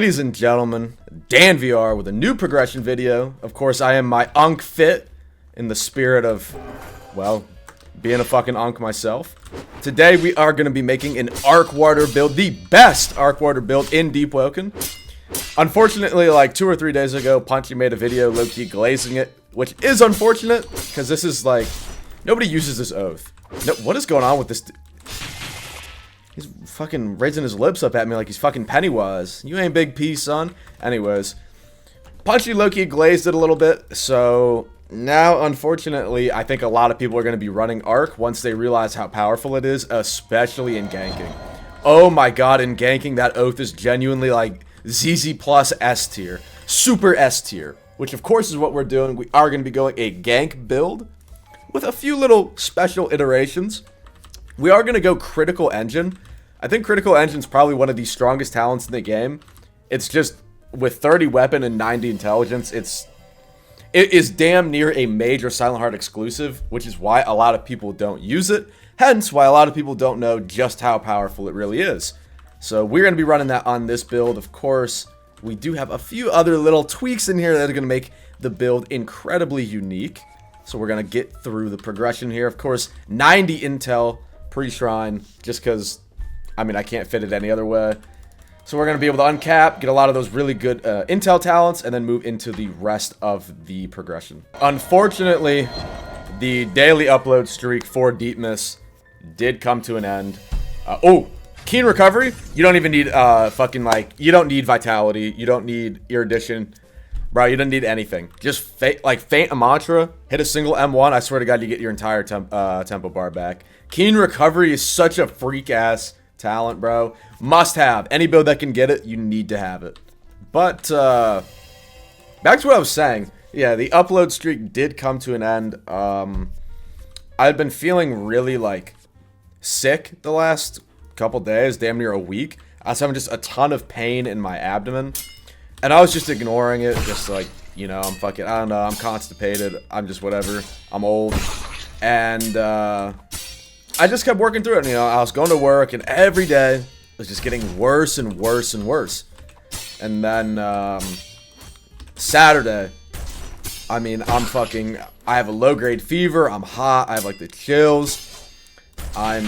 Ladies and gentlemen, Dan VR with a new progression video. Of course, I am my Unk fit in the spirit of, well, being a fucking Unk myself. Today we are going to be making an Arcwarder build, the best Arcwarder build in Deepwoken. Unfortunately, like 2 or 3 days ago, Punchy made a video low-key glazing it, which is unfortunate, because this is like, nobody uses this oath. No, what is going on with this? He's fucking raising his lips up at me like he's fucking Pennywise. You ain't Big P, son. Anyways, Punchy low-key glazed it a little bit, so now, unfortunately, I think a lot of people are going to be running Arc once they realize how powerful it is, especially in ganking. Oh my god, in ganking, that oath is genuinely like ZZ plus S tier. Super S tier. Which, of course, is what we're doing. We are going to be going a gank build with a few little special iterations. We are going to go Critical Engine. I think Critical Engine's probably one of the strongest talents in the game. It's just, with 30 weapon and 90 intelligence, it is damn near a major Silent Heart exclusive, which is why a lot of people don't use it. Hence, why a lot of people don't know just how powerful it really is. So, we're going to be running that on this build. Of course, we do have a few other little tweaks in here that are going to make the build incredibly unique. So, we're going to get through the progression here. Of course, 90 intel pre-shrine, just because, I mean, I can't fit it any other way. So we're going to be able to uncap, get a lot of those really good intel talents, and then move into the rest of the progression. Unfortunately, the daily upload streak for Deepness did come to an end. Oh, Keen Recovery? You don't even need you don't need Vitality. You don't need Erudition. Bro, you don't need anything. Just faint a mantra, hit a single M1. I swear to God, you get your entire tempo bar back. Keen Recovery is such a freak-ass talent, bro. Must have. Any build that can get it, you need to have it. But, back to what I was saying. Yeah, the upload streak did come to an end. I've been feeling really, like, sick the last couple days, damn near a week. I was having just a ton of pain in my abdomen. And I was just ignoring it, just like, you know, I'm fucking, I don't know, I'm constipated, I'm just whatever, I'm old. And, I just kept working through it, you know, I was going to work, and every day, it was just getting worse and worse and worse. And then, Saturday, I mean, I have a low-grade fever, I'm hot, I have, like, the chills. I'm,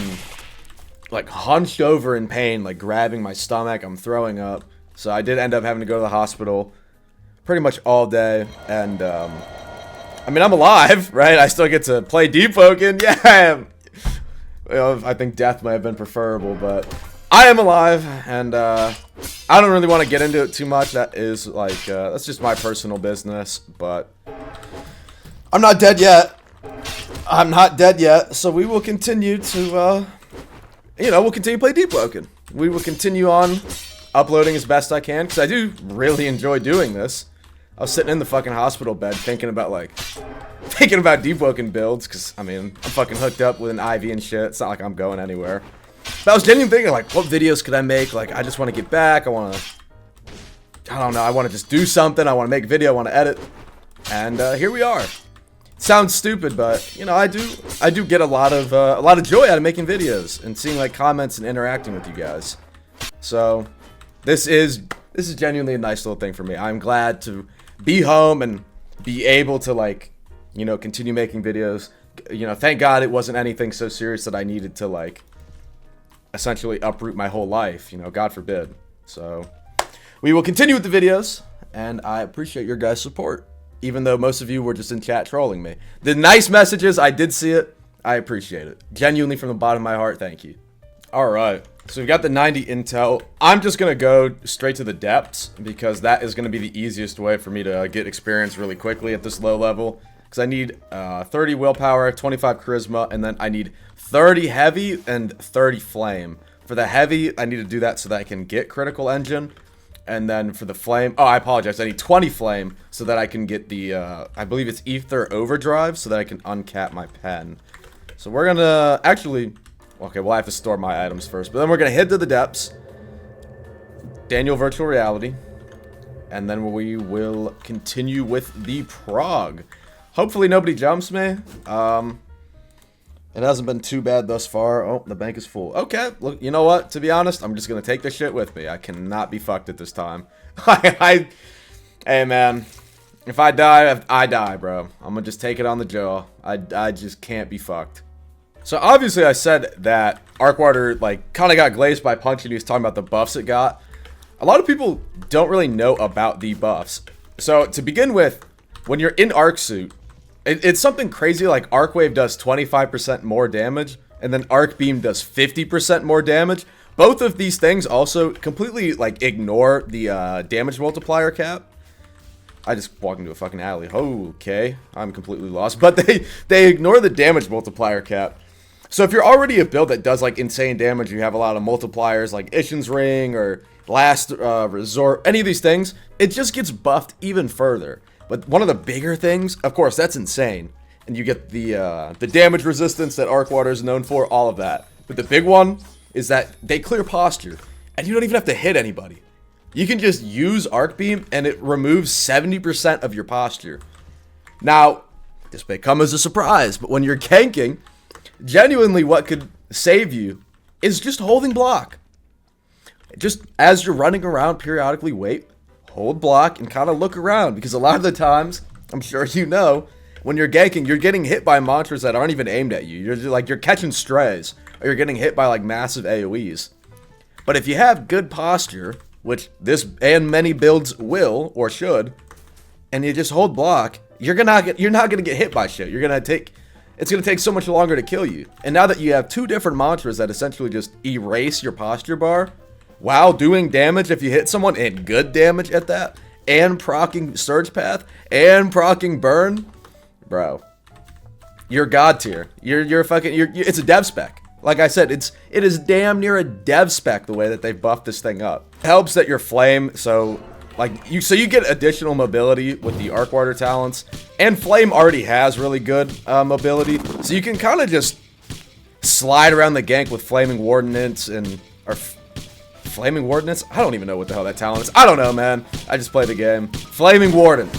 like, hunched over in pain, like, grabbing my stomach, I'm throwing up. So I did end up having to go to the hospital pretty much all day, and, I mean, I'm alive, right? I still get to play Deepwoken, yeah, I am. You know, I think death might have been preferable, but I am alive, and, I don't really want to get into it too much. That is, like, that's just my personal business, but I'm not dead yet. I'm not dead yet, so we will continue to, you know, we'll continue to play Deepwoken. We will continue on uploading as best I can, because I do really enjoy doing this. I was sitting in the fucking hospital bed thinking about Deepwoken builds, because, I mean, I'm fucking hooked up with an IV and shit. It's not like I'm going anywhere. But I was genuinely thinking, like, what videos could I make? Like, I just want to get back. I want to, I don't know, I want to just do something. I want to make a video. I want to edit. And here we are. It sounds stupid, but, you know, I do get a lot of joy out of making videos and seeing, like, comments and interacting with you guys. So this is genuinely a nice little thing for me. I'm glad to be home and be able to, like, you know, continue making videos. You know, thank God it wasn't anything so serious that I needed to, like, essentially uproot my whole life. You know, God forbid. So we will continue with the videos, and I appreciate your guys' support, even though most of you were just in chat trolling me. The nice messages, I did see it. I appreciate it. Genuinely from the bottom of my heart, thank you. Alright, so we've got the 90 intel. I'm just going to go straight to the depths, because that is going to be the easiest way for me to get experience really quickly at this low level. Because I need 30 willpower, 25 charisma, and then I need 30 heavy and 30 flame. For the heavy, I need to do that so that I can get critical engine. And then for the flame, oh, I apologize, I need 20 flame so that I can get the, I believe it's ether overdrive, so that I can uncap my pen. So we're going to, actually, okay, well I have to store my items first, but then we're going to head to the depths. Daniel virtual reality. And then we will continue with the prog. Hopefully nobody jumps me. It hasn't been too bad thus far. Oh, the bank is full. Okay, look, you know what? To be honest, I'm just going to take this shit with me. I cannot be fucked at this time. Hey man, if I die, I die, bro. I'm gonna just take it on the jaw. I just can't be fucked. So obviously I said that Arcwarder like kind of got glazed by Punch and he was talking about the buffs it got. A lot of people don't really know about the buffs. So to begin with, when you're in Arc Suit, it's something crazy like Arc Wave does 25% more damage and then Arc Beam does 50% more damage. Both of these things also completely like ignore the damage multiplier cap. I just walked into a fucking alley. Okay, I'm completely lost. But they ignore the damage multiplier cap. So if you're already a build that does like insane damage, you have a lot of multipliers like Ishin's Ring or Last Resort, any of these things, it just gets buffed even further. But one of the bigger things, of course, that's insane. And you get the damage resistance that Arcwarder is known for, all of that. But the big one is that they clear posture. And you don't even have to hit anybody. You can just use Arc Beam and it removes 70% of your posture. Now, this may come as a surprise, but when you're ganking, genuinely what could save you is just holding block. Just as you're running around, periodically wait, hold block, and kind of look around. Because a lot of the times, I'm sure you know, when you're ganking, you're getting hit by monsters that aren't even aimed at you. You're just, like, you're catching strays, or you're getting hit by like massive AoEs. But if you have good posture, which this and many builds will or should, and you just hold block, you're not gonna get hit by shit. It's gonna take so much longer to kill you. And now that you have two different mantras that essentially just erase your posture bar, while doing damage if you hit someone, and good damage at that, and proccing Surge Path, and proccing Burn, bro, you're god tier. It's a dev spec. Like I said, it is damn near a dev spec the way that they buffed this thing up. It helps that you're Flame, so you get additional mobility with the Arcwarder talents, and Flame already has really good mobility, so you can kind of just slide around the gank with Flaming Wardenance Flaming Wardenance? I don't even know what the hell that talent is. I don't know, man. I just play the game. Flaming Warden.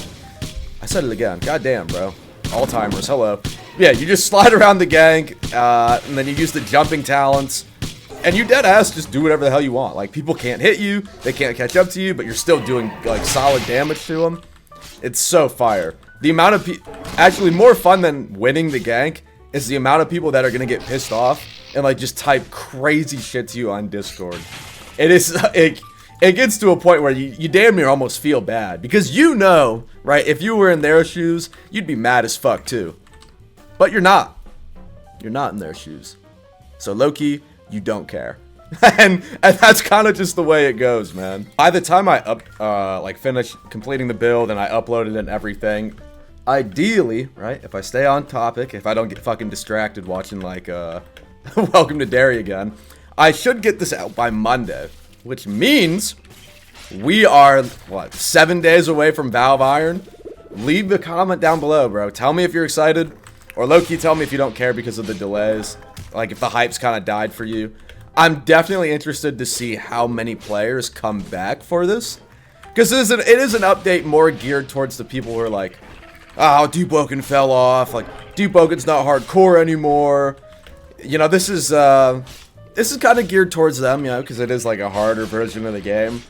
I said it again. Goddamn, bro. All-timers. Hello. Yeah, you just slide around the gank, and then you use the jumping talents, and you deadass just do whatever the hell you want. Like, people can't hit you, they can't catch up to you, but you're still doing, like, solid damage to them. It's so fire. The amount of actually, more fun than winning the gank is the amount of people that are gonna get pissed off and, like, just type crazy shit to you on Discord. It gets to a point where you damn near almost feel bad. Because you know, right, if you were in their shoes, you'd be mad as fuck too. But you're not. You're not in their shoes. So low-key, you don't care. and that's kind of just the way it goes, man. By the time I finish completing the build and I uploaded and everything, ideally, right, if I stay on topic, if I don't get fucking distracted watching like Welcome to Derry again, I should get this out by Monday, which means we are, what, 7 days away from Valve Iron? Leave a comment down below, bro. Tell me if you're excited, or low-key tell me if you don't care because of the delays. Like, if the hype's kind of died for you. I'm definitely interested to see how many players come back for this. Because it is an update more geared towards the people who are like, oh, Deepwoken fell off. Like, Deepwoken's not hardcore anymore. You know, this is kind of geared towards them, you know, because it is like a harder version of the game.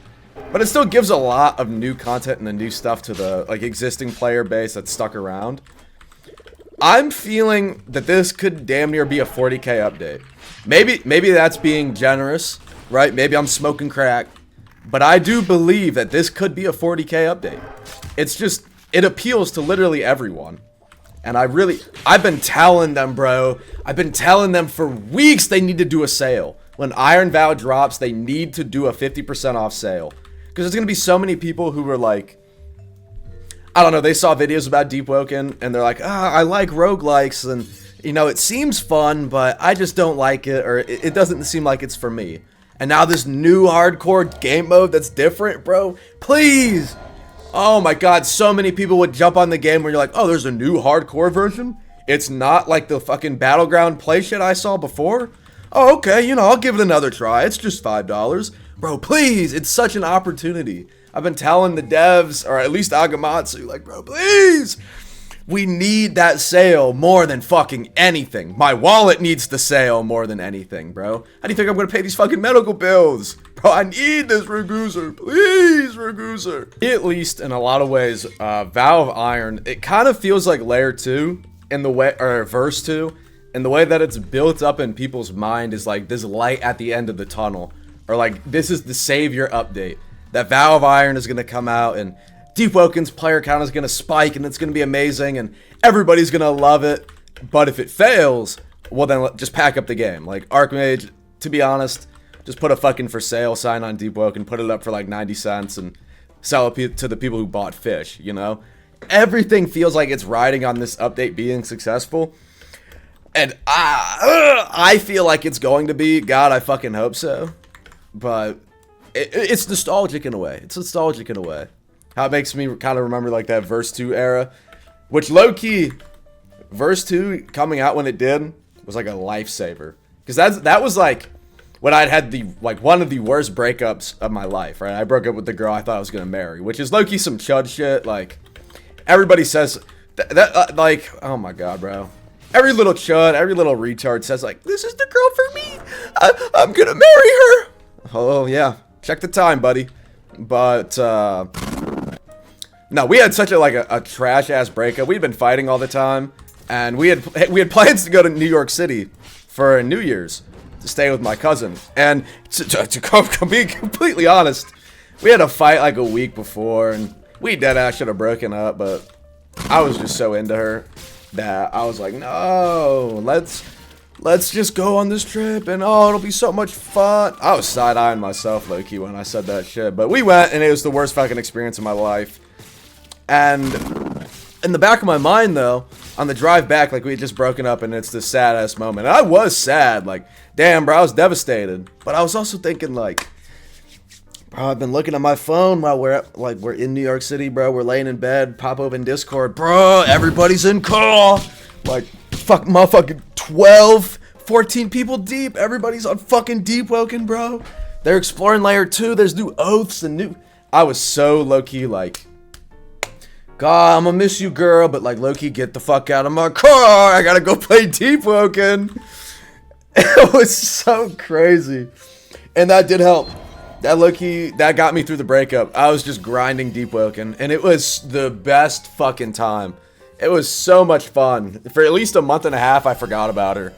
But it still gives a lot of new content and the new stuff to the like existing player base that's stuck around. I'm feeling that this could damn near be a 40k update. Maybe that's being generous, right? Maybe I'm smoking crack. But I do believe that this could be a 40k update. It's just, it appeals to literally everyone. And I've been telling them, bro. I've been telling them for weeks they need to do a sale. When Iron Vow drops, they need to do a 50% off sale. Because there's going to be so many people who were like, I don't know, they saw videos about Deepwoken, and they're like, I like roguelikes, and, you know, it seems fun, but I just don't like it, or it doesn't seem like it's for me. And now this new hardcore game mode that's different, bro, please! Oh my god, so many people would jump on the game where you're like, oh, there's a new hardcore version? It's not like the fucking Battleground play shit I saw before? Oh, okay, you know, I'll give it another try, it's just $5. Bro, please, it's such an opportunity. I've been telling the devs, or at least Agamatsu, like, bro, please! We need that sale more than fucking anything. My wallet needs the sale more than anything, bro. How do you think I'm gonna pay these fucking medical bills? Bro, I need this Raguser. Please, Raguser. At least in a lot of ways, Vow of Iron, it kind of feels like Layer 2 in the way, or Verse 2, in the way that it's built up in people's mind is like this light at the end of the tunnel. Or like, this is the savior update. That Vow of Iron is gonna come out and Deepwoken's player count is going to spike and it's going to be amazing and everybody's going to love it. But if it fails, well then just pack up the game. Like Archmage, to be honest, just put a fucking for sale sign on Deepwoken, put it up for like 90 cents and sell it to the people who bought fish, you know? Everything feels like it's riding on this update being successful. And I feel like it's going to be. God, I fucking hope so. But it's nostalgic in a way. It's nostalgic in a way. How it makes me kind of remember like that Verse 2 era, which low-key, Verse 2 coming out when it did was like a lifesaver. Because that was like when I'd had the one of the worst breakups of my life, right? I broke up with the girl I thought I was gonna marry, which is low-key some chud shit. Like everybody says that like, oh my god, bro. Every little chud, every little retard says like, this is the girl for me. I'm gonna marry her. Oh yeah, check the time, buddy. But no, we had such a trash ass breakup. We'd been fighting all the time, and we had plans to go to New York City for New Year's to stay with my cousin. And to be completely honest, we had a fight like a week before, and we deadass should have broken up. But I was just so into her that I was like, no, let's just go on this trip, and oh, it'll be so much fun. I was side-eyeing myself low-key when I said that shit, but we went, and it was the worst fucking experience of my life. And in the back of my mind, though, on the drive back, like, we had just broken up, and it's the saddest moment. And I was sad, like, damn, bro, I was devastated. But I was also thinking, like, bro, I've been looking at my phone while we're in New York City, bro. We're laying in bed, pop open Discord, bro, everybody's in call. Like, fuck, motherfucking 12, 14 people deep. Everybody's on fucking Deepwoken, bro. They're exploring Layer 2. There's new oaths and new... I was so low-key, like... God, I'm gonna miss you, girl, but like low-key, get the fuck out of my car. I gotta go play Deepwoken. It was so crazy. And that did help. That low-key, that got me through the breakup. I was just grinding Deepwoken, and it was the best fucking time. It was so much fun. For at least a month and a half, I forgot about her.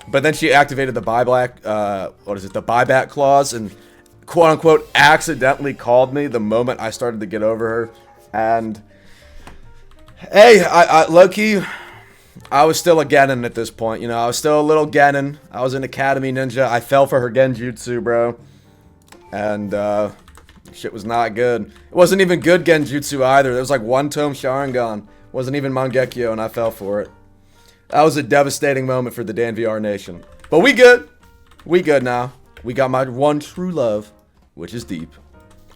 But then she activated the buyback, the buyback clause, and quote-unquote accidentally called me the moment I started to get over her. And... hey, I low-key, I was still a Genin at this point, you know, I was still a little Genin. I was an Academy Ninja. I fell for her Genjutsu, bro. And, shit was not good. It wasn't even good Genjutsu either. There was like one Tome Sharingan. Wasn't even Mangekyo, and I fell for it. That was a devastating moment for the DanVR Nation. But we good. We good now. We got my one true love, which is Deep.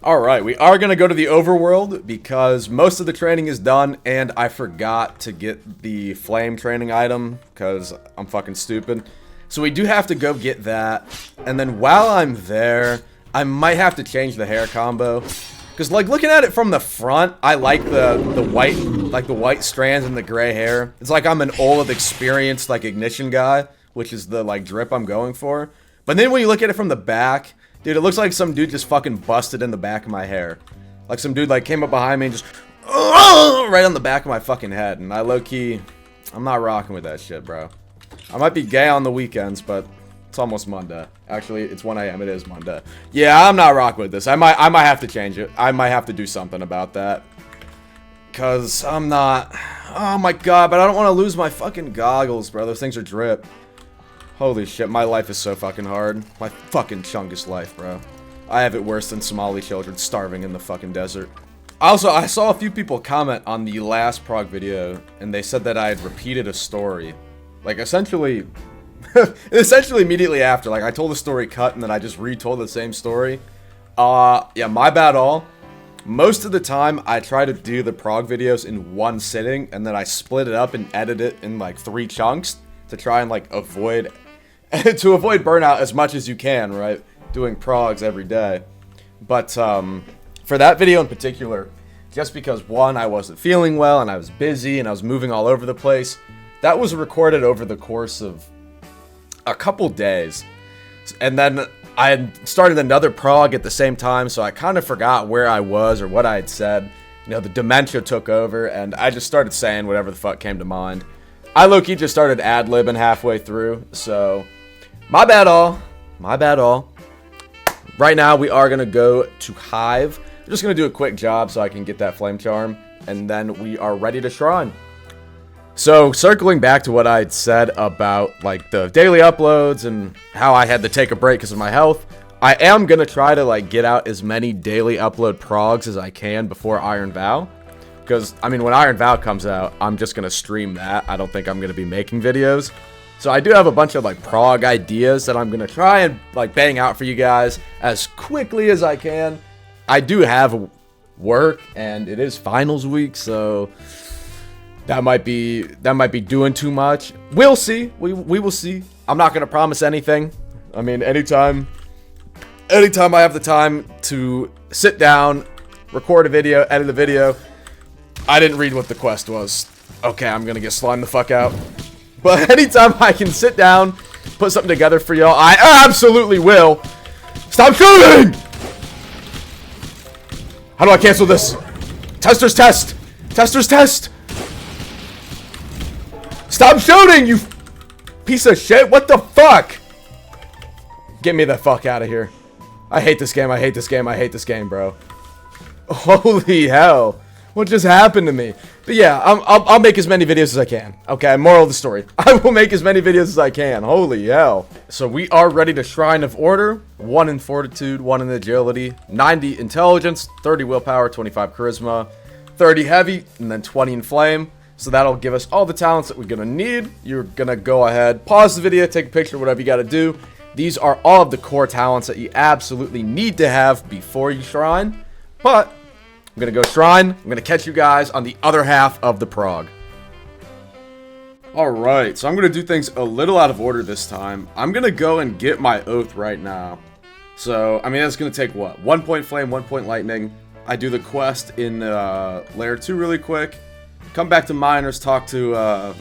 Alright, we are going to go to the overworld because most of the training is done and I forgot to get the flame training item because I'm fucking stupid. So we do have to go get that. And then while I'm there, I might have to change the hair combo. Because like looking at it from the front, I like the white strands and the gray hair. It's like I'm an old experienced like ignition guy, which is the like drip I'm going for. But then when you look at it from the back, dude, it looks like some dude just fucking busted in the back of my hair. Like some dude like came up behind me and just right on the back of my fucking head. And I low-key, I'm not rocking with that shit, bro. I might be gay on the weekends, but it's almost Monday. Actually, it's 1 a.m. It is Monday. Yeah, I'm not rocking with this. I might have to change it. I might have to do something about that. Cause I'm not. Oh my god, but I don't want to lose my fucking goggles, bro. Those things are drip. Holy shit, my life is so fucking hard. My fucking chungus life, bro. I have it worse than Somali children starving in the fucking desert. Also, I saw a few people comment on the last prog video, and they said that I had repeated a story. Like, essentially immediately after. Like, I told the story cut, and then I just retold the same story. Yeah, my bad all. Most of the time, I try to do the prog videos in one sitting, and then I split it up and edit it in, like, 3 chunks to try and, like, avoid burnout as much as you can, right? Doing progs every day. But, for that video in particular, just because, one, I wasn't feeling well and I was busy and I was moving all over the place. That was recorded over the course of a couple days. And then I had started another prog at the same time, so I kind of forgot where I was or what I had said. You know, the dementia took over, and I just started saying whatever the fuck came to mind. I low-key just started ad-libbing halfway through, so my bad all. My bad all. Right now, we are going to go to Hive. I'm just going to do a quick job so I can get that Flame Charm, and then we are ready to Shrine. So, circling back to what I had said about, like, the daily uploads and how I had to take a break because of my health, I am going to try to, like, get out as many daily upload progs as I can before Iron Vow. Because, I mean, when Iron Vow comes out, I'm just going to stream that. I don't think I'm going to be making videos. So, I do have a bunch of, like, prog ideas that I'm going to try and, like, bang out for you guys as quickly as I can. I do have work, and it is finals week, so that might be doing too much. We'll see. We will see. I'm not gonna promise anything. I mean, anytime I have the time to sit down, record a video, edit a video. I didn't read what the quest was. Okay, I'm gonna get slimed the fuck out. But anytime I can sit down, put something together for y'all, I absolutely will. Stop shooting! How do I cancel this? Tester's test! Tester's test! Stop shooting, you piece of shit! What the fuck? Get me the fuck out of here. I hate this game, I hate this game, I hate this game, bro. Holy hell. What just happened to me? But yeah, I'll make as many videos as I can. Okay, moral of the story. I will make as many videos as I can. Holy hell. So we are ready to Shrine of Order. 1 in Fortitude, 1 in Agility, 90 Intelligence, 30 Willpower, 25 Charisma, 30 Heavy, and then 20 in Flame. So that'll give us all the talents that we're going to need. You're going to go ahead, pause the video, take a picture, whatever you got to do. These are all of the core talents that you absolutely need to have before you Shrine. But I'm going to go Shrine. I'm going to catch you guys on the other half of the prog. Alright, so I'm going to do things a little out of order this time. I'm going to go and get my Oath right now. So, I mean, that's going to take what? 1 point Flame, 1 point Lightning. I do the quest in Layer 2 really quick. Come back to Miners, talk to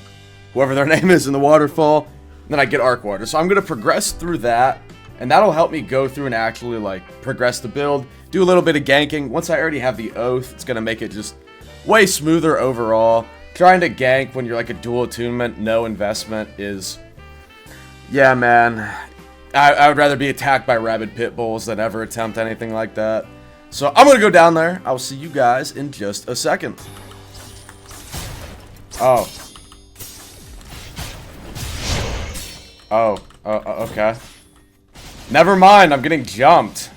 whoever their name is in the waterfall. And then I get Arcwarder. So I'm going to progress through that. And that'll help me go through and actually, like, progress the build. Do a little bit of ganking. Once I already have the Oath, it's going to make it just way smoother overall. Trying to gank when you're, like, a dual attunement, no investment is... Yeah, man. I would rather be attacked by rabid pit bulls than ever attempt anything like that. So I'm going to go down there. I will see you guys in just a second. Oh. Oh. Okay. Never mind. I'm getting jumped.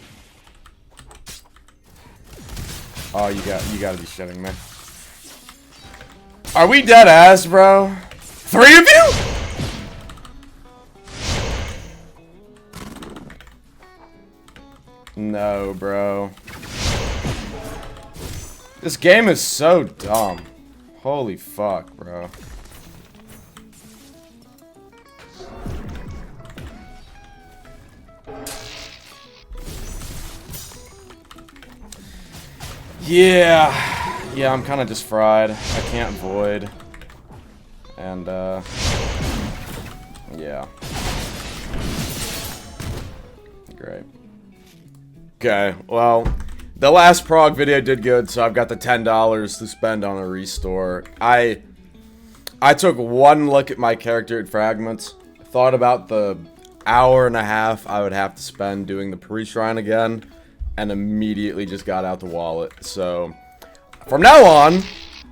Oh, you gotta be shitting me. Are we dead ass, bro? 3 of you? No, bro. This game is so dumb. Holy fuck, bro. Yeah, I'm kind of just fried. I can't void. And, yeah. Great. Okay, well, the last prog video did good, so I've got the $10 to spend on a restore. I took one look at my character at Fragments, thought about the hour and a half I would have to spend doing the pre-shrine again, and immediately just got out the wallet. So, from now on,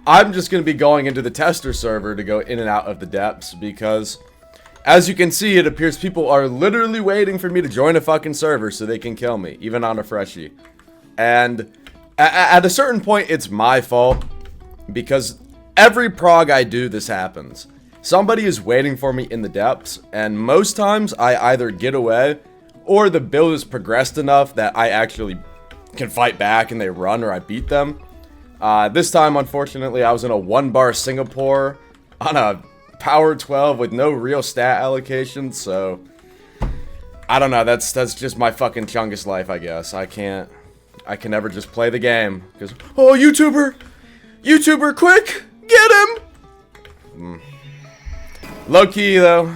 I'm just going to be going into the tester server to go in and out of the depths, because, as you can see, it appears people are literally waiting for me to join a fucking server so they can kill me, even on a freshie. And at a certain point, it's my fault, because every prog I do, this happens. Somebody is waiting for me in the depths, and most times I either get away, or the build is progressed enough that I actually can fight back and they run or I beat them. This time, unfortunately, I was in a 1-bar Singapore on a power 12 with no real stat allocation, so I don't know, that's just my fucking chungus life, I guess. I can't I can never just play the game. Because, oh, YouTuber! YouTuber, quick! Get him! Low-key, though,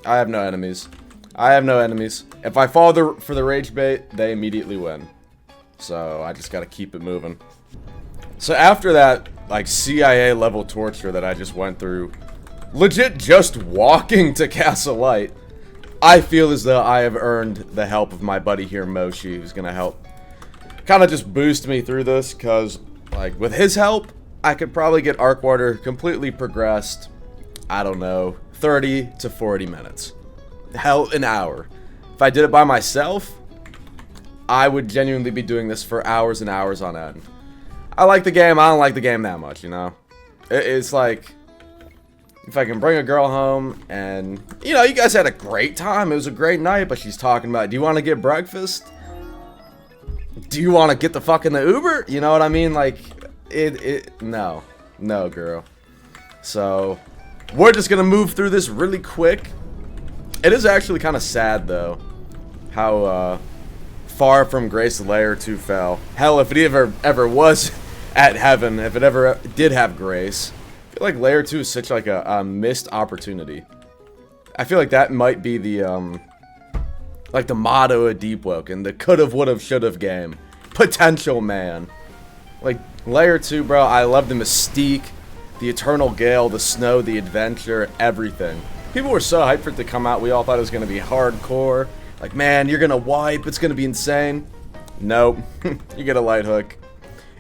I have no enemies. I have no enemies. If I fall for the rage bait, they immediately win. So, I just gotta keep it moving. So, after that, like, CIA level torture that I just went through, legit just walking to Castle Light, I feel as though I have earned the help of my buddy here, Moshi, who's gonna help kind of just boost me through this, because, like, with his help, I could probably get Arcwarder completely progressed, I don't know, 30 to 40 minutes. Hell, an hour. If I did it by myself, I would genuinely be doing this for hours and hours on end. I like the game, I don't like the game that much, you know? It's like, if I can bring a girl home and, you know, you guys had a great time, it was a great night, but she's talking about, do you want to get breakfast? Do you want to get the fuck in the Uber? You know what I mean? Like, no. No, girl. So, we're just gonna move through this really quick. It is actually kind of sad, though, how, far from grace Layer 2 fell. Hell, if it ever was at heaven, if it ever did have grace, I feel like Layer 2 is such like a missed opportunity. I feel like that might be the, like the motto of Deepwoken, the could've, would've, should've game. Potential man. Like, Layer 2, bro, I love the mystique, the eternal gale, the snow, the adventure, everything. People were so hyped for it to come out, we all thought it was gonna be hardcore. Like, man, you're gonna wipe, it's gonna be insane. Nope. You get a light hook.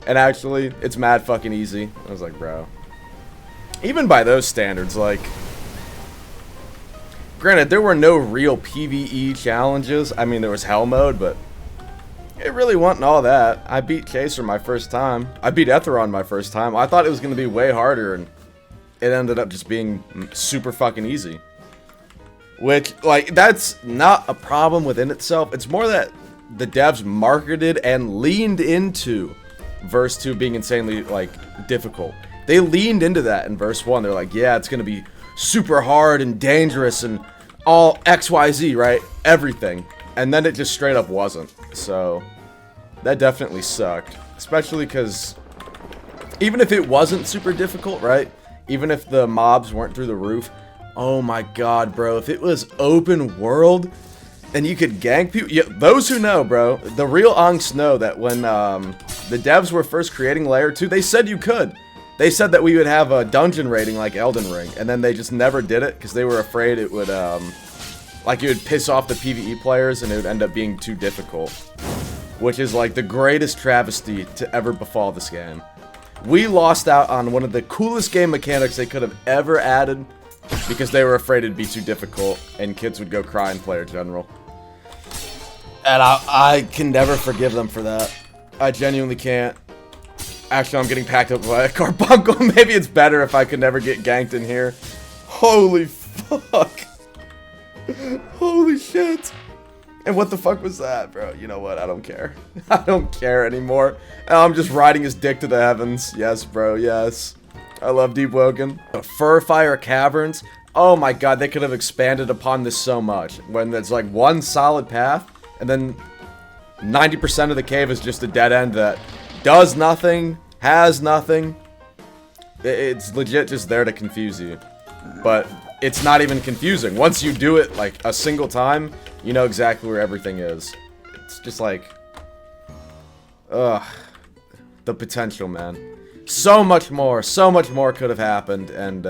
And actually, it's mad fucking easy. I was like, bro. Even by those standards, like, granted, there were no real PvE challenges. I mean, there was Hell Mode, but it really wasn't all that. I beat Chaser my first time. I beat Etheron my first time. I thought it was going to be way harder, and it ended up just being super fucking easy. Which, like, that's not a problem within itself. It's more that the devs marketed and leaned into Verse 2 being insanely, like, difficult. They leaned into that in Verse 1. They're like, yeah, it's going to be super hard and dangerous and all XYZ, right? Everything. And then it just straight up wasn't. So, that definitely sucked. Especially because even if it wasn't super difficult, right? Even if the mobs weren't through the roof, oh my god, bro. If it was open world and you could gank people, yeah, those who know, bro, the real Unks know that when the devs were first creating Layer 2, they said you could. They said that we would have a dungeon rating like Elden Ring, and then they just never did it because they were afraid it would, like, it would piss off the PvE players and it would end up being too difficult. Which is, like, the greatest travesty to ever befall this game. We lost out on one of the coolest game mechanics they could have ever added because they were afraid it'd be too difficult and kids would go cry in Player General. And I can never forgive them for that. I genuinely can't. Actually, I'm getting packed up by a carbuncle. Maybe it's better if I could never get ganked in here. Holy fuck. Holy shit. And what the fuck was that, bro? You know what? I don't care. I don't care anymore. I'm just riding his dick to the heavens. Yes, bro. Yes. I love Deepwoken. The Furfire Caverns. Oh my god, they could have expanded upon this so much. When there's like one solid path, and then 90% of the cave is just a dead end that does nothing, has nothing. It's legit just there to confuse you. But it's not even confusing. Once you do it like a single time, you know exactly where everything is. It's just like, ugh, the potential, man. So much more could have happened, and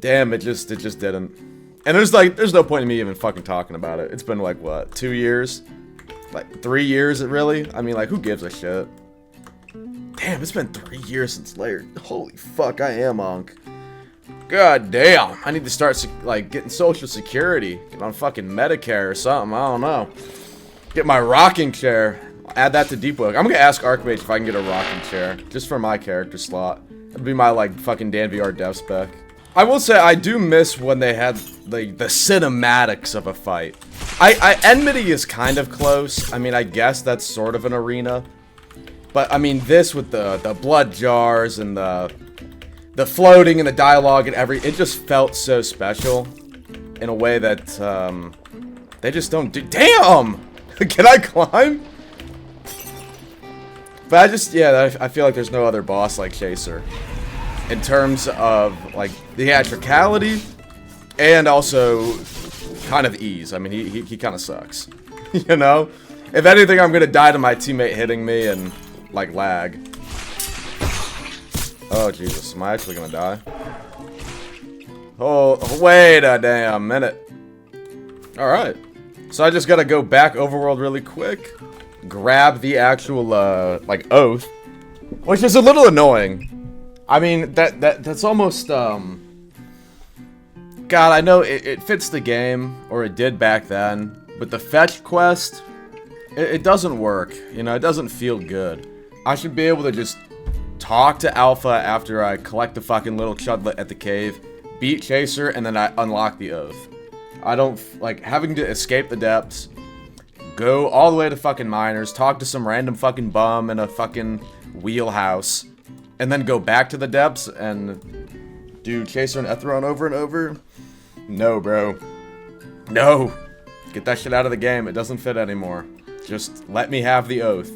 damn, it just didn't. And there's no point in me even fucking talking about it. It's been like what, 2 years? Like 3 years, really? I mean, like, who gives a shit? Damn, it's been 3 years since Layer. Holy fuck, I am Unk. God damn, I need to start like getting Social Security, get on fucking Medicare or something. I don't know. Get my rocking chair. Add that to Deepwoken. I'm gonna ask Archmage if I can get a rocking chair, just for my character slot. That'd be my like fucking DanVR dev spec. I will say I do miss when they had the cinematics of a fight. Enmity is kind of close. I mean, I guess that's sort of an arena. But I mean, this with the blood jars and the floating and the dialogue and it just felt so special in a way that they just don't do. Damn! Can I climb? But I just, yeah, I feel like there's no other boss like Chaser. In terms of, like, theatricality and also kind of ease. I mean, he kind of sucks. You know? If anything, I'm gonna die to my teammate hitting me and, like, lag. Oh, Jesus. Am I actually gonna die? Oh, wait a damn minute. Alright. So I just gotta go back overworld really quick. Grab the actual, like, oath. Which is a little annoying. I mean, that's almost, God, I know it fits the game, or it did back then. But the fetch quest, it doesn't work. You know, it doesn't feel good. I should be able to just talk to Alpha after I collect the fucking little chudlet at the cave, beat Chaser, and then I unlock the oath. I don't, like, having to escape the depths, go all the way to fucking miners, talk to some random fucking bum in a fucking wheelhouse, and then go back to the depths and do Chaser and Etheron over and over? No, bro. No! Get that shit out of the game. It doesn't fit anymore. Just let me have the oath.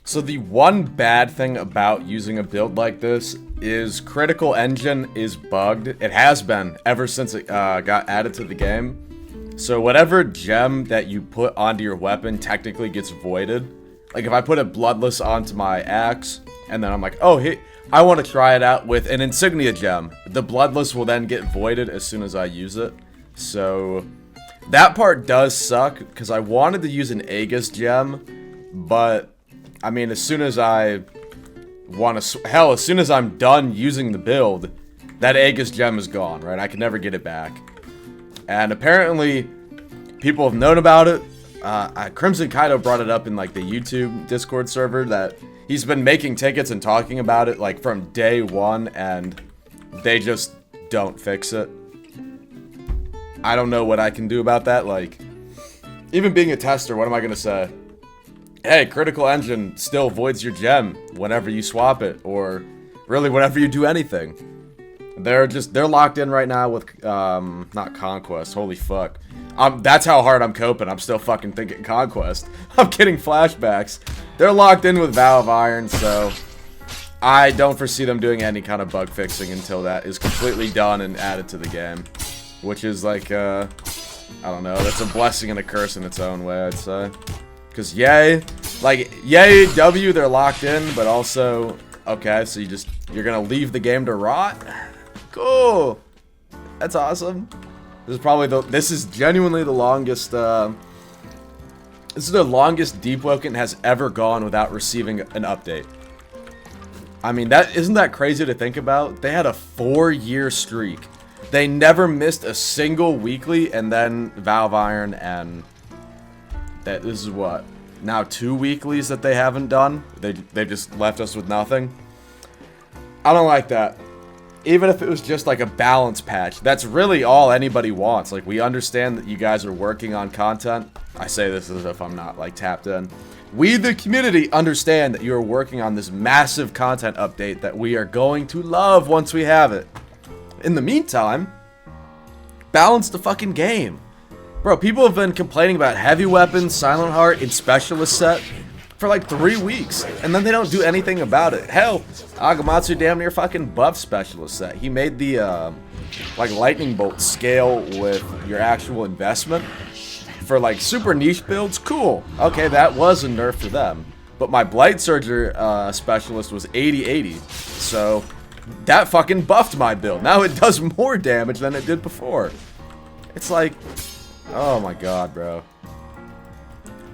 So the one bad thing about using a build like this is Critical Engine is bugged. It has been ever since it got added to the game. So whatever gem that you put onto your weapon technically gets voided. Like if I put a Bloodless onto my axe, and then I'm like, oh, hey, I want to try it out with an Insignia gem. The Bloodless will then get voided as soon as I use it. So that part does suck, because I wanted to use an Aegis gem, but I mean, as soon as I want to, hell, as soon as I'm done using the build, that Aegis gem is gone, right? I can never get it back. And apparently, people have known about it. Crimson Kaido brought it up in, like, the YouTube Discord server that he's been making tickets and talking about it, like, from day one, and they just don't fix it. I don't know what I can do about that, like, even being a tester, what am I gonna say? Hey, Critical Engine still voids your gem whenever you swap it, or really whenever you do anything. They're locked in right now with, not Conquest, holy fuck. That's how hard I'm coping, I'm still fucking thinking Conquest. I'm getting flashbacks. They're locked in with Vow of Iron, so I don't foresee them doing any kind of bug fixing until that is completely done and added to the game. Which is like, I don't know, that's a blessing and a curse in its own way, I'd say. Because yay, W, they're locked in, but also, okay, so you're gonna leave the game to rot? Cool! That's awesome. This is genuinely the longest, this is the longest Deepwoken has ever gone without receiving an update. I mean, isn't that crazy to think about? They had a 4-year streak. They never missed a single weekly, and then Vow of Iron and this is what, now 2 weeklies that they haven't done. They just left us with nothing. I don't like that. Even if it was just like a balance patch, that's really all anybody wants. Like, we understand that you guys are working on content. I say this as if I'm not like tapped in. We, the community, understand that you are working on this massive content update that we are going to love once we have it. In the meantime, balance the fucking game. Bro, people have been complaining about Heavy Weapons, Silent Heart, and Specialist set for like 3 weeks, and then they don't do anything about it. Hell, Agamatsu damn near fucking buff Specialist set. He made the, like, Lightning Bolt scale with your actual investment. For, like, super niche builds, cool. Okay, that was a nerf for them. But my Blight Surger Specialist was 80-80, so that fucking buffed my build. Now it does more damage than it did before. It's like, oh my god, bro.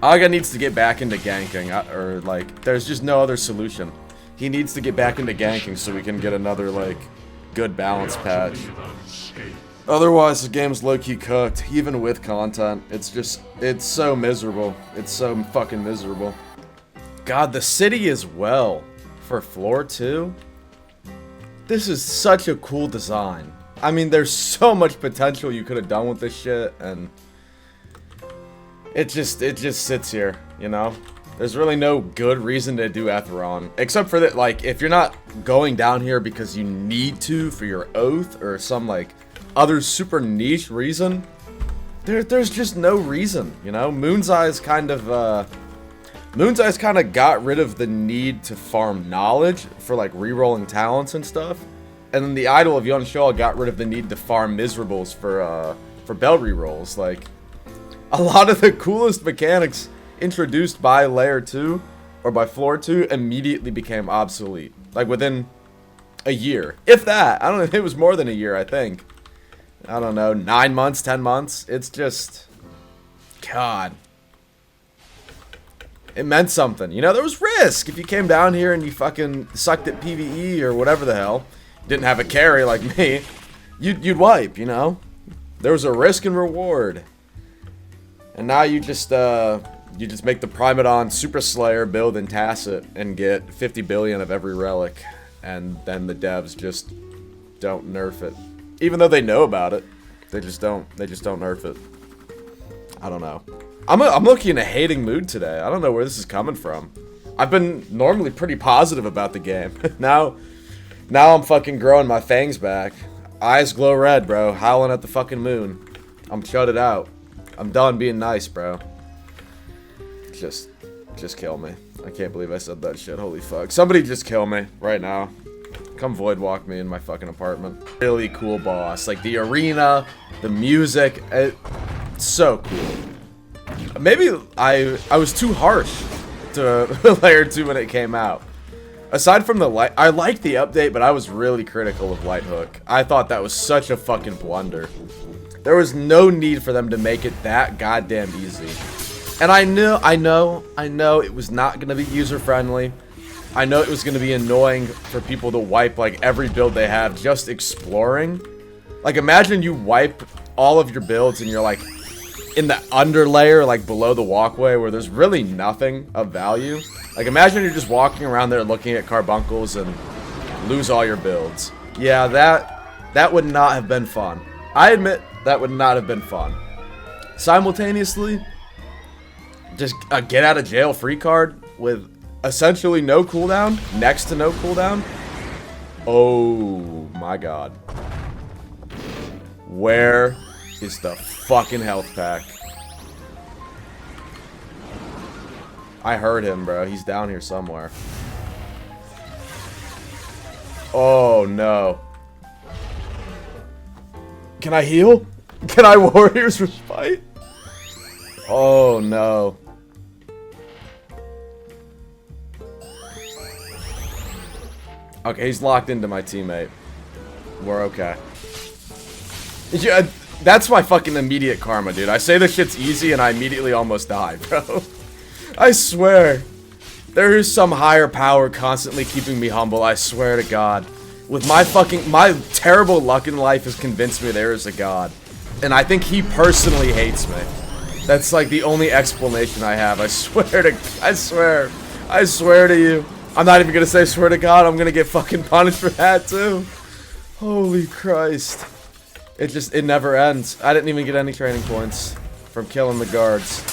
Aga needs to get back into ganking, or like, there's just no other solution. He needs to get back into ganking so we can get another, like, good balance patch. Otherwise, the game's low-key cooked, even with content. It's just, it's so miserable. It's so fucking miserable. God, the city as well, for floor 2? This is such a cool design. I mean, there's so much potential you could have done with this shit, and it just sits here, you know? There's really no good reason to do Etheron, except for that, like, if you're not going down here because you need to for your oath, or some, like, other super niche reason, there's just no reason, you know? Moon's Eye is kind of, Moon's Eyes kind of got rid of the need to farm knowledge for like rerolling talents and stuff. And then the Idol of Yun Shaw got rid of the need to farm miserables for bell rerolls. Like, a lot of the coolest mechanics introduced by Layer 2 or by Floor 2 immediately became obsolete. Like, within a year. If that. I don't know. It was more than a year, I think. I don't know. 9 months, 10 months. It's just... God. It meant something. You know, there was risk. If you came down here and you fucking sucked at PvE or whatever the hell, didn't have a carry like me, you'd wipe, you know? There was a risk and reward. And now you just make the Primadon Super Slayer build in Tacit and get 50 billion of every relic. And then the devs just don't nerf it. Even though they know about it, they just don't nerf it. I don't know. I'm looking in a hating mood today. I don't know where this is coming from. I've been normally pretty positive about the game. Now I'm fucking growing my fangs back. Eyes glow red, bro. Howling at the fucking moon. I'm shut it out. I'm done being nice, bro. Just kill me. I can't believe I said that shit. Holy fuck. Somebody just kill me right now. Come void walk me in my fucking apartment. Really cool boss. Like the arena, the music. It's so cool. Maybe I was too harsh to Layer 2 when it came out. Aside from the light, I liked the update, but I was really critical of Light Hook. I thought that was such a fucking blunder. There was no need for them to make it that goddamn easy. And I know it was not gonna be user friendly. I know it was gonna be annoying for people to wipe like every build they have just exploring. Like imagine you wipe all of your builds and you're like in the underlayer, like below the walkway where there's really nothing of value. Like imagine you're just walking around there looking at carbuncles and lose all your builds. Yeah, that would not have been fun. I admit that would not have been fun. Simultaneously, just a get out of jail free card with essentially no cooldown, next to no cooldown. Oh my god. Where is the fucking health pack? I heard him, bro. He's down here somewhere. Oh, no. Can I heal? Can I Warriors Respite? Oh, no. Okay, he's locked into my teammate. We're okay. Yeah, that's my fucking immediate karma, dude. I say this shit's easy and I immediately almost die, bro. I swear. There is some higher power constantly keeping me humble, I swear to God. With my terrible luck in life has convinced me there is a God. And I think he personally hates me. That's like the only explanation I have. I swear to you. I'm not even gonna say swear to God, I'm gonna get fucking punished for that too. Holy Christ. It never ends. I didn't even get any training points from killing the guards.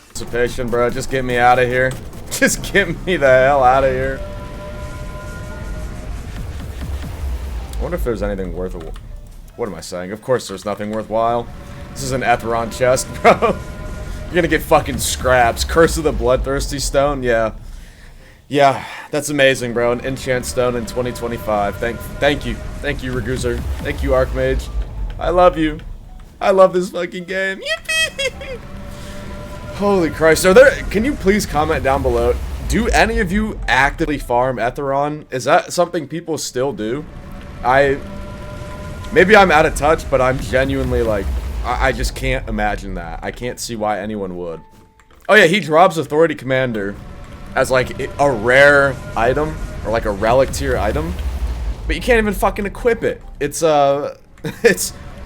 Participation, bro. Just get me out of here. Just get me the hell out of here. I wonder if there's anything worthwhile. What am I saying? Of course there's nothing worthwhile. This is an Etheron chest, bro. You're gonna get fucking scraps. Curse of the Bloodthirsty Stone? Yeah. Yeah, that's amazing, bro. An enchant stone in 2025. Thank you. Thank you, Raguzer. Thank you, Archmage. I love you. I love this fucking game. Yippee! Holy Christ. Can you please comment down below? Do any of you actively farm Etheron? Is that something people still do? Maybe I'm out of touch, but I'm genuinely like, I just can't imagine that. I can't see why anyone would. Oh yeah, he drops Authority Commander as like a rare item or like a relic tier item, but you can't even fucking equip it. It's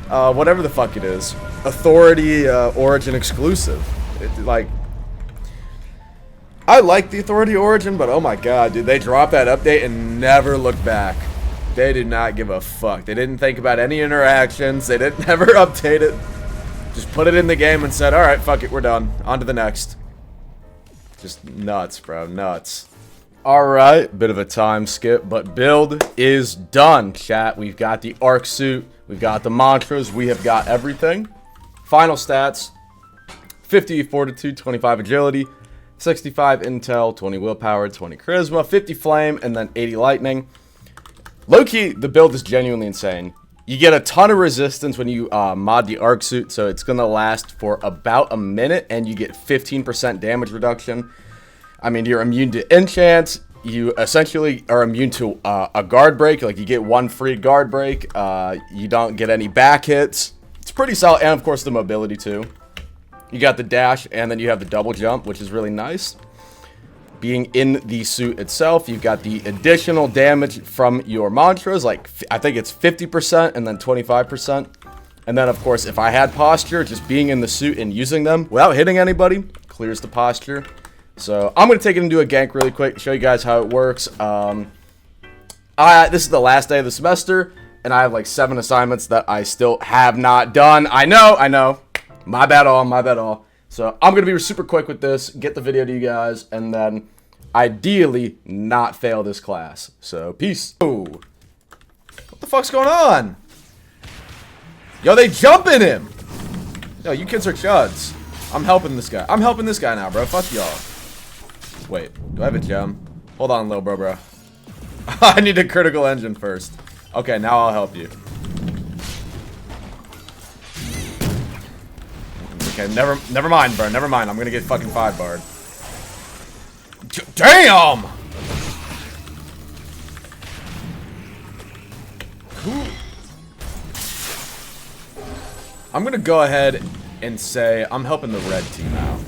whatever the fuck it is, Authority Origin exclusive. I like the Authority Origin, but oh my god, dude, they dropped that update and never looked back. They did not give a fuck. They didn't think about any interactions. They didn't never update it. Just put it in the game and said, alright, fuck it, we're done. On to the next. Just nuts, bro. Nuts. Alright, bit of a time skip, but build is done, chat. We've got the Arc Suit. We've got the mantras. We have got everything. Final stats. 50 Fortitude, 25 Agility, 65 intel, 20 willpower, 20 charisma, 50 flame, and then 80 lightning. Low-key, the build is genuinely insane. You get a ton of resistance when you mod the arc suit, so it's going to last for about a minute, and you get 15% damage reduction. I mean, you're immune to enchants. You essentially are immune to a guard break. Like, you get one free guard break. You don't get any back hits. It's pretty solid, and of course the mobility too. You got the dash, and then you have the double jump, which is really nice. Being in the suit itself, you've got the additional damage from your mantras, like, I think it's 50% and then 25%. And then, of course, if I had posture, just being in the suit and using them without hitting anybody clears the posture. So, I'm going to take it into a gank really quick, show you guys how it works. This is the last day of the semester, and I have like 7 assignments that I still have not done. I know. My bad all. So, I'm going to be super quick with this, get the video to you guys, and then ideally not fail this class. So, peace. Oh. What the fuck's going on? Yo, they jumping him. Yo, you kids are chuds. I'm helping this guy. I'm helping this guy now, bro. Fuck y'all. Wait, do I have a gem? Hold on, little bro. I need a critical engine first. Okay, now I'll help you. Okay, never mind, bro. Never mind. I'm gonna get fucking 5-barred. Damn! I'm gonna go ahead and say I'm helping the red team out.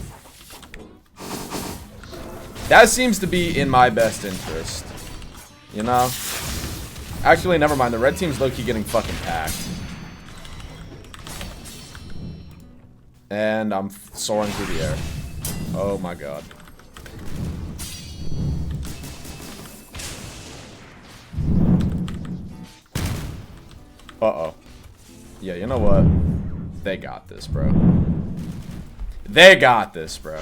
That seems to be in my best interest. You know? Actually, never mind. The red team's low-key getting fucking packed. And I'm soaring through the air. Oh my god. Uh-oh. Yeah, you know what? They got this, bro. They got this, bro.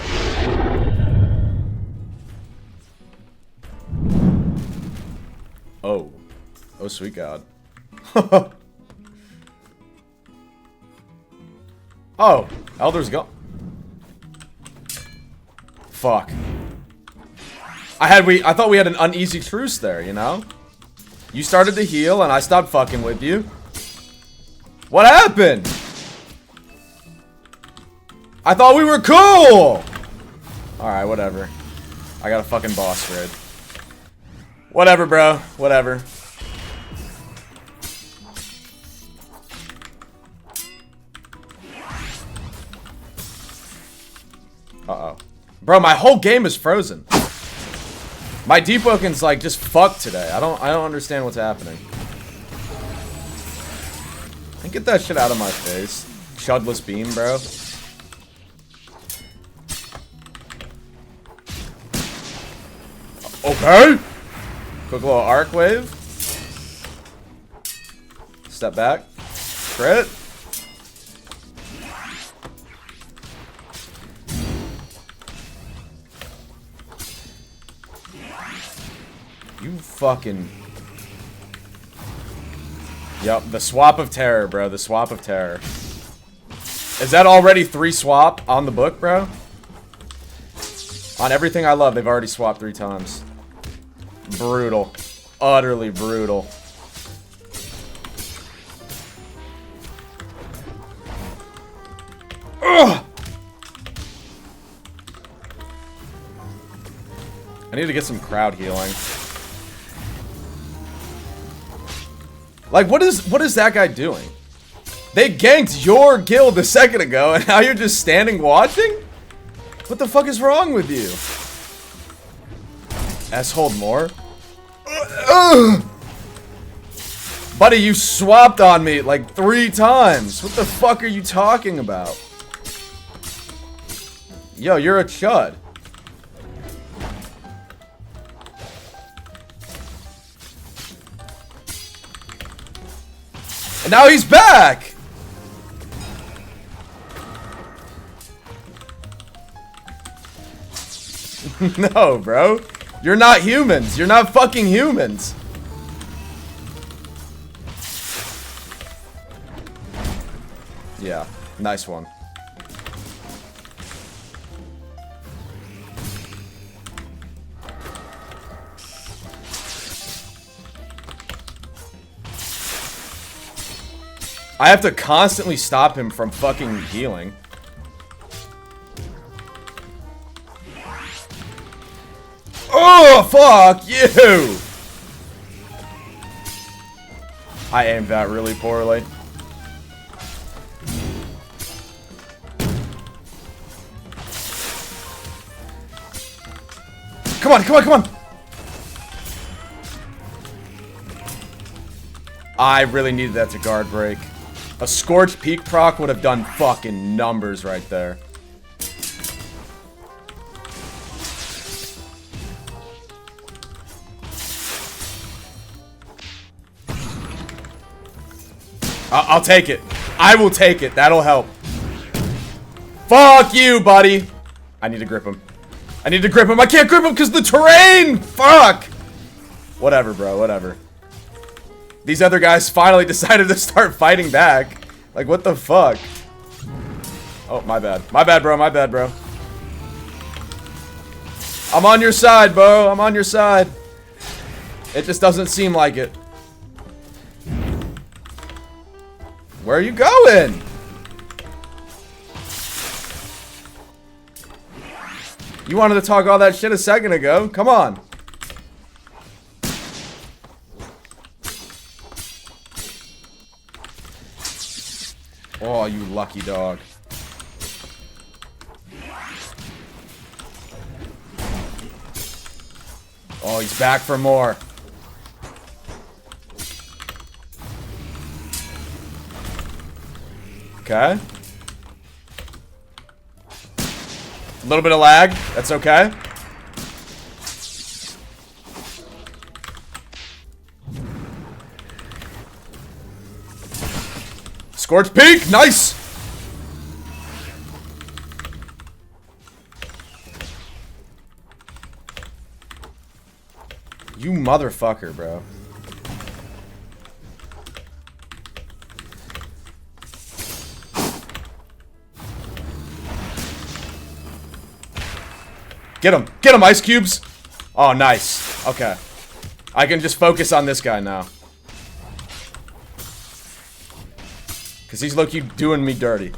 Oh. Oh, sweet god. Oh, Elder's gone. Fuck. I thought we had an uneasy truce there, you know? You started to heal and I stopped fucking with you. What happened? I thought we were cool! Alright, whatever. I got a fucking boss raid. Whatever, bro. Whatever. Uh-oh. Bro, my whole game is frozen. My Deepwoken's like just fucked today. I don't understand what's happening. Get that shit out of my face. Chudless beam, bro. Okay. Quick little arc wave. Step back. Crit. You fucking... Yep, the swap of terror, bro. The swap of terror. Is that already 3 swap on the book, bro? On everything I love, they've already swapped 3 times. Brutal. Utterly brutal. Ugh! I need to get some crowd healing. Like, what is that guy doing? They ganked your guild a second ago, and now you're just standing watching? What the fuck is wrong with you? S-hold more? Buddy, you swapped on me like 3 times. What the fuck are you talking about? Yo, you're a chud. And now he's back! No, bro. You're not humans. You're not fucking humans. Yeah, nice one. I have to constantly stop him from fucking healing. Oh, fuck you! I aimed that really poorly. Come on, come on, come on! I really needed that to guard break. A Scorched Peak proc would have done fucking numbers right there. I'll take it. I will take it. That'll help. Fuck you, buddy. I need to grip him. I need to grip him. I can't grip him because the terrain. Fuck. Whatever, bro. Whatever. These other guys finally decided to start fighting back. Like, what the fuck? Oh, my bad. My bad, bro. My bad, bro. I'm on your side, bro. I'm on your side. It just doesn't seem like it. Where are you going? You wanted to talk all that shit a second ago. Come on. Oh, you lucky dog. Oh, he's back for more. Okay. A little bit of lag. That's okay. Scorched Peak! Nice! You motherfucker, bro. Get him! Get him, Ice Cubes! Oh, nice. Okay. I can just focus on this guy now. Because he's low-key doing me dirty.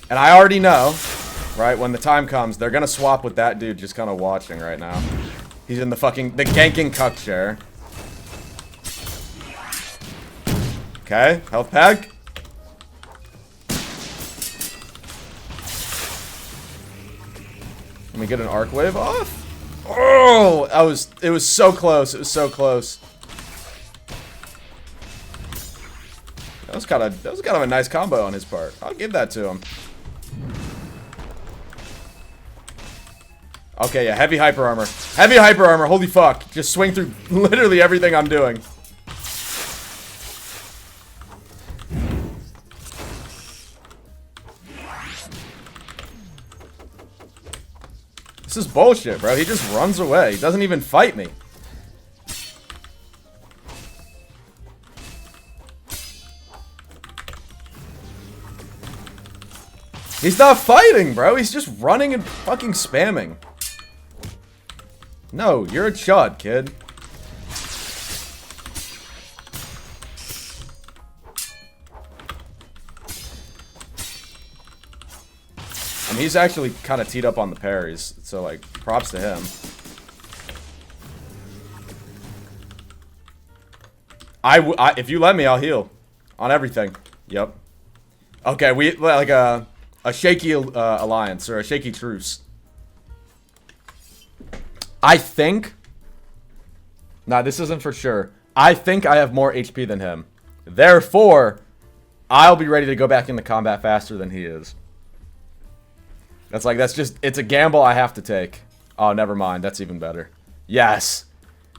And I already know, right, when the time comes, they're gonna swap with that dude just kind of watching right now. He's in the ganking cuck chair. Okay, health pack. Let me get an arc wave off. Oh, it was so close. It was so close. That was kind of a nice combo on his part. I'll give that to him. Okay, yeah, heavy hyper armor. Heavy hyper armor. Holy fuck. Just swing through literally everything I'm doing. This is bullshit, bro. He just runs away. He doesn't even fight me. He's not fighting, bro. He's just running and fucking spamming. No, you're a chud, kid. I mean, he's actually kind of teed up on the parries, so, like, props to him. If you let me, I'll heal. On everything. Yep. Okay, we, like, a shaky alliance, or a shaky truce. I think... Nah, this isn't for sure. I think I have more HP than him. Therefore, I'll be ready to go back into combat faster than he is. That's just, it's a gamble I have to take. Oh, never mind. That's even better. Yes.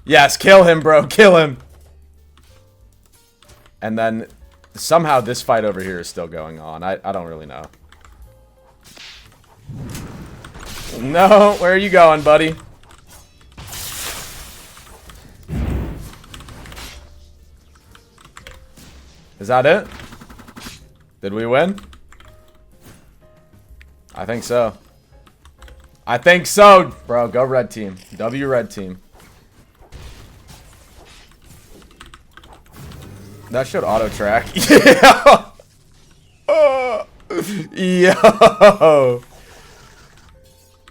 Yes, kill him, bro. Kill him. And then, somehow this fight over here is still going on. I don't really know. No, where are you going, buddy? Is that it? Did we win? I think so. I think so! Bro, go red team. W red team. That should auto track. Yeah. Yo.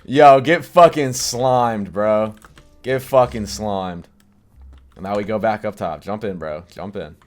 Yo, get fucking slimed, bro. Get fucking slimed. And now we go back up top. Jump in, bro. Jump in.